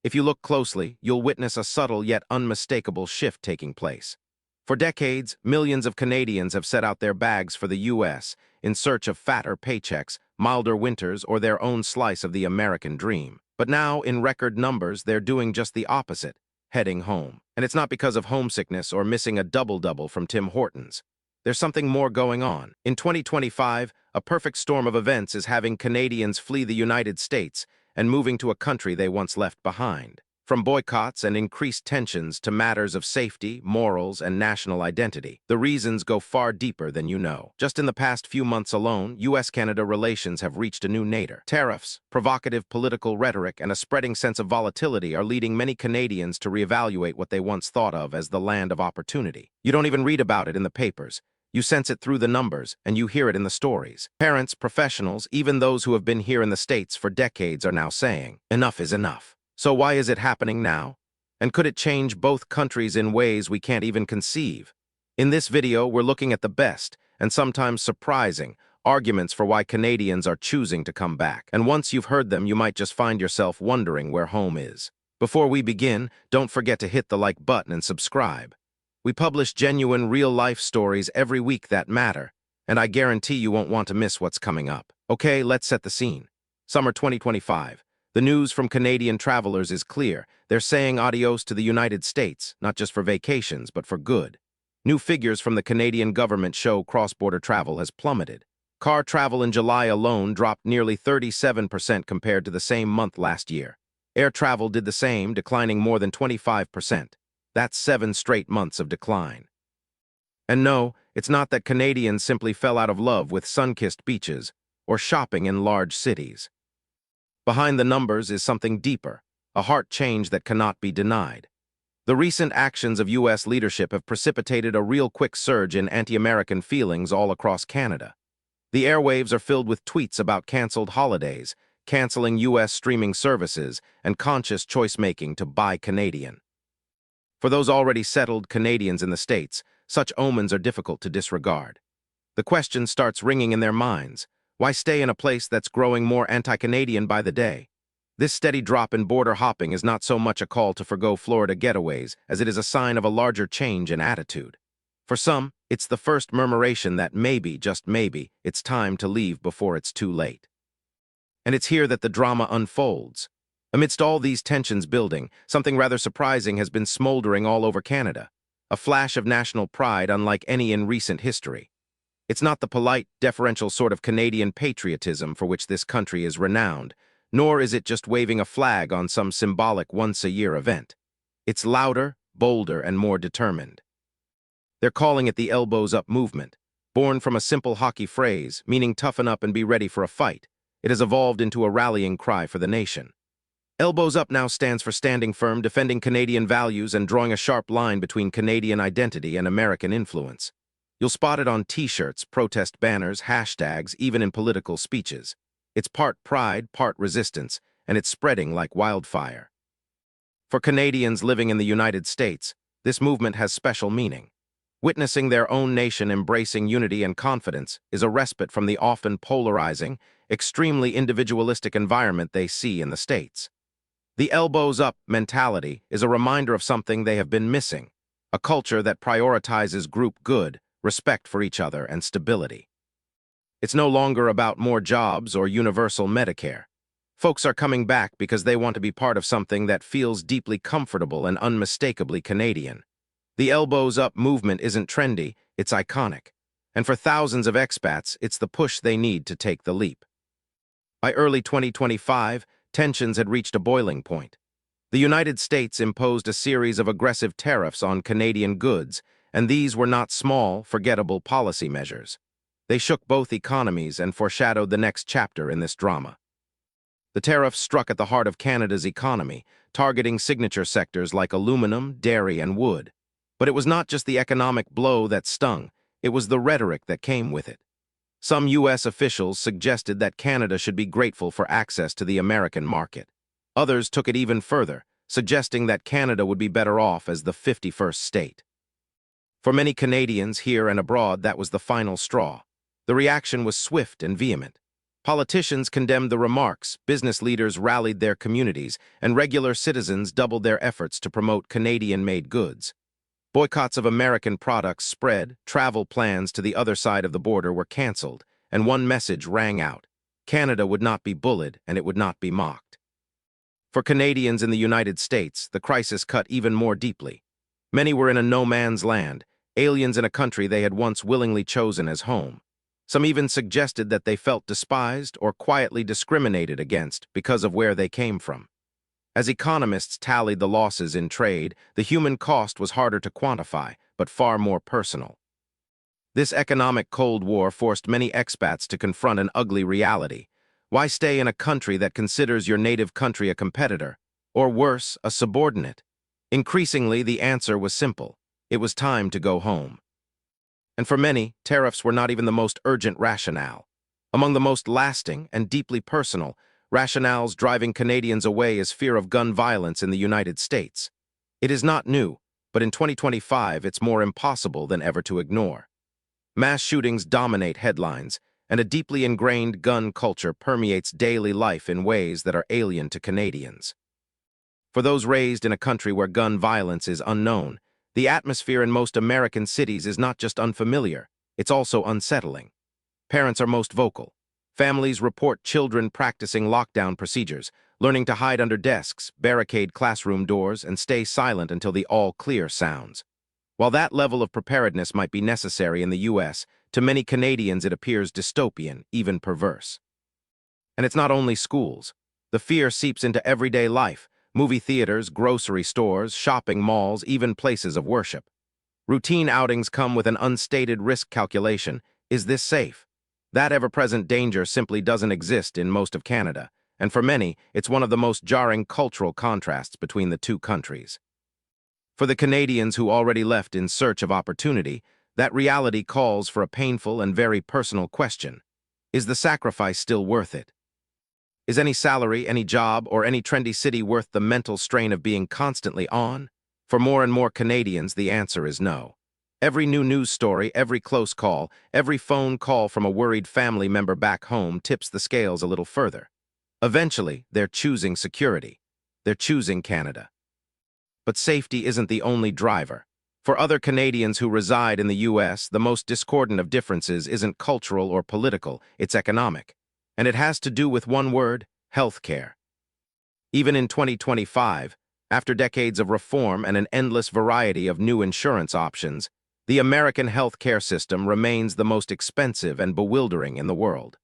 If you look closely, you'll witness a subtle yet unmistakable shift taking place. For decades, millions of Canadians have set out their bags for the U.S. in search of fatter paychecks, milder winters, or their own slice of the American dream. But now, in record numbers, they're doing just the opposite, heading home. And it's not because of homesickness or missing a double-double from Tim Hortons. There's something more going on. In 2025, a perfect storm of events is having Canadians flee the United States and moving to a country they once left behind. From boycotts and increased tensions to matters of safety, morals, and national identity, the reasons go far deeper than you know. Just in the past few months alone, U.S.-Canada relations have reached a new nadir. Tariffs, provocative political rhetoric, and a spreading sense of volatility are leading many Canadians to reevaluate what they once thought of as the land of opportunity. You don't even read about it in the papers. You sense it through the numbers, and you hear it in the stories. Parents, professionals, even those who have been here in the States for decades are now saying, enough is enough. So why is it happening now? And could it change both countries in ways we can't even conceive? In this video, we're looking at the best, and sometimes surprising, arguments for why Canadians are choosing to come back. And once you've heard them, you might just find yourself wondering where home is. Before we begin, don't forget to hit the like button and subscribe. We publish genuine, real-life stories every week that matter, and I guarantee you won't want to miss what's coming up. Okay, let's set the scene. Summer 2025. The news from Canadian travelers is clear. They're saying adios to the United States, not just for vacations, but for good. New figures from the Canadian government show cross-border travel has plummeted. Car travel in July alone dropped nearly 37% compared to the same month last year. Air travel did the same, declining more than 25%. That's 7 straight months of decline. And no, it's not that Canadians simply fell out of love with sun-kissed beaches or shopping in large cities. Behind the numbers is something deeper, a heart change that cannot be denied. The recent actions of U.S. leadership have precipitated a real quick surge in anti-American feelings all across Canada. The airwaves are filled with tweets about canceled holidays, canceling U.S. streaming services, and conscious choice-making to buy Canadian. For those already settled Canadians in the States, such omens are difficult to disregard. The question starts ringing in their minds. Why stay in a place that's growing more anti-Canadian by the day? This steady drop in border hopping is not so much a call to forgo Florida getaways as it is a sign of a larger change in attitude. For some, it's the first murmuration that maybe, just maybe, it's time to leave before it's too late. And it's here that the drama unfolds. Amidst all these tensions building, something rather surprising has been smoldering all over Canada. A flash of national pride unlike any in recent history. It's not the polite, deferential sort of Canadian patriotism for which this country is renowned, nor is it just waving a flag on some symbolic once-a-year event. It's louder, bolder, and more determined. They're calling it the elbows up movement. Born from a simple hockey phrase, meaning toughen up and be ready for a fight, it has evolved into a rallying cry for the nation. Elbows Up now stands for standing firm, defending Canadian values, and drawing a sharp line between Canadian identity and American influence. You'll spot it on T-shirts, protest banners, hashtags, even in political speeches. It's part pride, part resistance, and it's spreading like wildfire. For Canadians living in the United States, this movement has special meaning. Witnessing their own nation embracing unity and confidence is a respite from the often polarizing, extremely individualistic environment they see in the States. The elbows up mentality is a reminder of something they have been missing, a culture that prioritizes group good, respect for each other, and stability. It's no longer about more jobs or universal Medicare. Folks are coming back because they want to be part of something that feels deeply comfortable and unmistakably Canadian. The elbows up movement isn't trendy, it's iconic. And for thousands of expats, it's the push they need to take the leap. By early 2025, tensions had reached a boiling point. The United States imposed a series of aggressive tariffs on Canadian goods, and these were not small, forgettable policy measures. They shook both economies and foreshadowed the next chapter in this drama. The tariffs struck at the heart of Canada's economy, targeting signature sectors like aluminum, dairy, and wood. But it was not just the economic blow that stung, it was the rhetoric that came with it. Some U.S. officials suggested that Canada should be grateful for access to the American market. Others took it even further, suggesting that Canada would be better off as the 51st state. For many Canadians here and abroad, that was the final straw. The reaction was swift and vehement. Politicians condemned the remarks, business leaders rallied their communities, and regular citizens doubled their efforts to promote Canadian-made goods. Boycotts of American products spread, travel plans to the other side of the border were canceled, and one message rang out: Canada would not be bullied and it would not be mocked. For Canadians in the United States, the crisis cut even more deeply. Many were in a no-man's land, aliens in a country they had once willingly chosen as home. Some even suggested that they felt despised or quietly discriminated against because of where they came from. As economists tallied the losses in trade, the human cost was harder to quantify, but far more personal. This economic Cold War forced many expats to confront an ugly reality. Why stay in a country that considers your native country a competitor, or worse, a subordinate? Increasingly, the answer was simple. It was time to go home. And for many, tariffs were not even the most urgent rationale. Among the most lasting and deeply personal rationales driving Canadians away is fear of gun violence in the United States. It is not new, but in 2025 it's more impossible than ever to ignore. Mass shootings dominate headlines, and a deeply ingrained gun culture permeates daily life in ways that are alien to Canadians. For those raised in a country where gun violence is unknown, the atmosphere in most American cities is not just unfamiliar, it's also unsettling. Parents are most vocal. Families report children practicing lockdown procedures, learning to hide under desks, barricade classroom doors, and stay silent until the all-clear sounds. While that level of preparedness might be necessary in the U.S., to many Canadians it appears dystopian, even perverse. And it's not only schools. The fear seeps into everyday life: movie theaters, grocery stores, shopping malls, even places of worship. Routine outings come with an unstated risk calculation. Is this safe? That ever-present danger simply doesn't exist in most of Canada, and for many, it's one of the most jarring cultural contrasts between the two countries. For the Canadians who already left in search of opportunity, that reality calls for a painful and very personal question. Is the sacrifice still worth it? Is any salary, any job, or any trendy city worth the mental strain of being constantly on? For more and more Canadians, the answer is no. Every new news story, every close call, every phone call from a worried family member back home tips the scales a little further. Eventually, they're choosing security. They're choosing Canada. But safety isn't the only driver. For other Canadians who reside in the U.S., the most discordant of differences isn't cultural or political, it's economic. And it has to do with one word: healthcare. Even in 2025, after decades of reform and an endless variety of new insurance options, the American healthcare system remains the most expensive and bewildering in the world.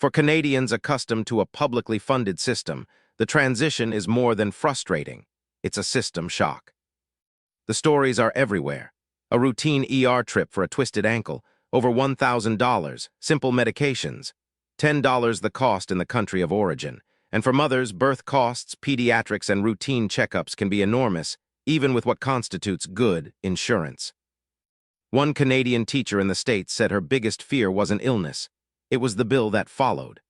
For Canadians accustomed to a publicly funded system, the transition is more than frustrating. It's a system shock. The stories are everywhere. A routine ER trip for a twisted ankle, over $1,000, simple medications, $10 the cost in the country of origin. And for mothers, birth costs, pediatrics, and routine checkups can be enormous, even with what constitutes good insurance. One Canadian teacher in the States said her biggest fear wasn't illness. It was the bill that followed.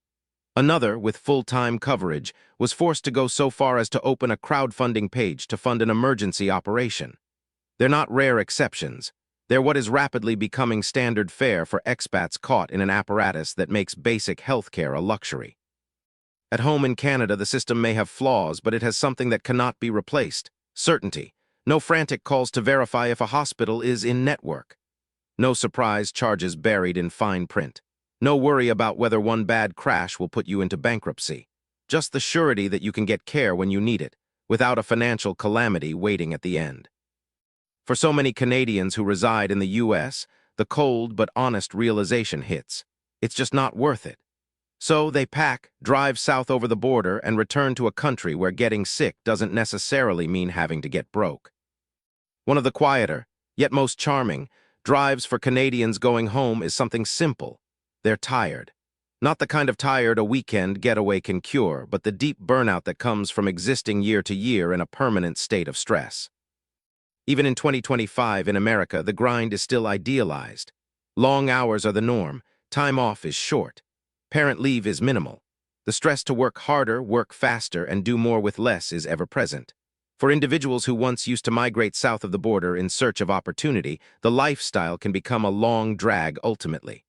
Another, with full-time coverage, was forced to go so far as to open a crowdfunding page to fund an emergency operation. They're not rare exceptions. They're what is rapidly becoming standard fare for expats caught in an apparatus that makes basic healthcare a luxury. At home in Canada, the system may have flaws, but it has something that cannot be replaced: certainty. No frantic calls to verify if a hospital is in-network. No surprise charges buried in fine print. No worry about whether one bad crash will put you into bankruptcy. Just the surety that you can get care when you need it, without a financial calamity waiting at the end. For so many Canadians who reside in the U.S., the cold but honest realization hits: it's just not worth it. So they pack, drive south over the border, and return to a country where getting sick doesn't necessarily mean having to get broke. One of the quieter, yet most charming, drives for Canadians going home is something simple. They're tired. Not the kind of tired a weekend getaway can cure, but the deep burnout that comes from existing year to year in a permanent state of stress. Even in 2025 in America, the grind is still idealized. Long hours are the norm, time off is short, parent leave is minimal. The stress to work harder, work faster, and do more with less is ever present. For individuals who once used to migrate south of the border in search of opportunity, the lifestyle can become a long drag ultimately.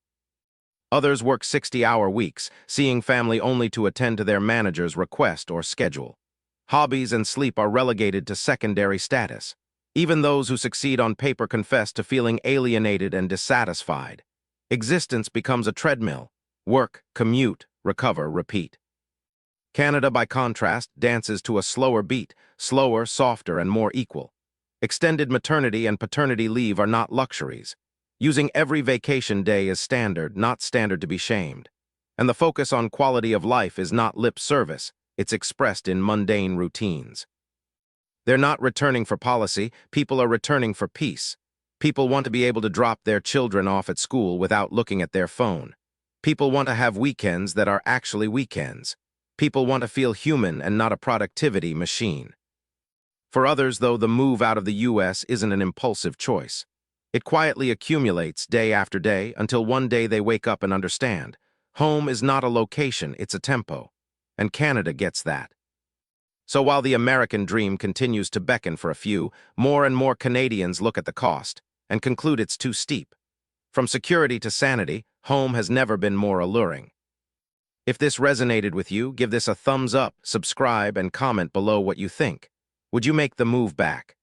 Others work 60-hour weeks, seeing family only to attend to their manager's request or schedule. Hobbies and sleep are relegated to secondary status. Even those who succeed on paper confess to feeling alienated and dissatisfied. Existence becomes a treadmill. Work, commute, recover, repeat. Canada, by contrast, dances to a slower beat, slower, softer, and more equal. Extended maternity and paternity leave are not luxuries. Using every vacation day is standard, not standard to be shamed. And the focus on quality of life is not lip service, it's expressed in mundane routines. They're not returning for policy, people are returning for peace. People want to be able to drop their children off at school without looking at their phone. People want to have weekends that are actually weekends. People want to feel human and not a productivity machine. For others, though, the move out of the U.S. isn't an impulsive choice. It quietly accumulates day after day until one day they wake up and understand. Home is not a location, it's a tempo. And Canada gets that. So while the American dream continues to beckon for a few, more and more Canadians look at the cost and conclude it's too steep. From security to sanity, home has never been more alluring. If this resonated with you, give this a thumbs up, subscribe, and comment below what you think. Would you make the move back?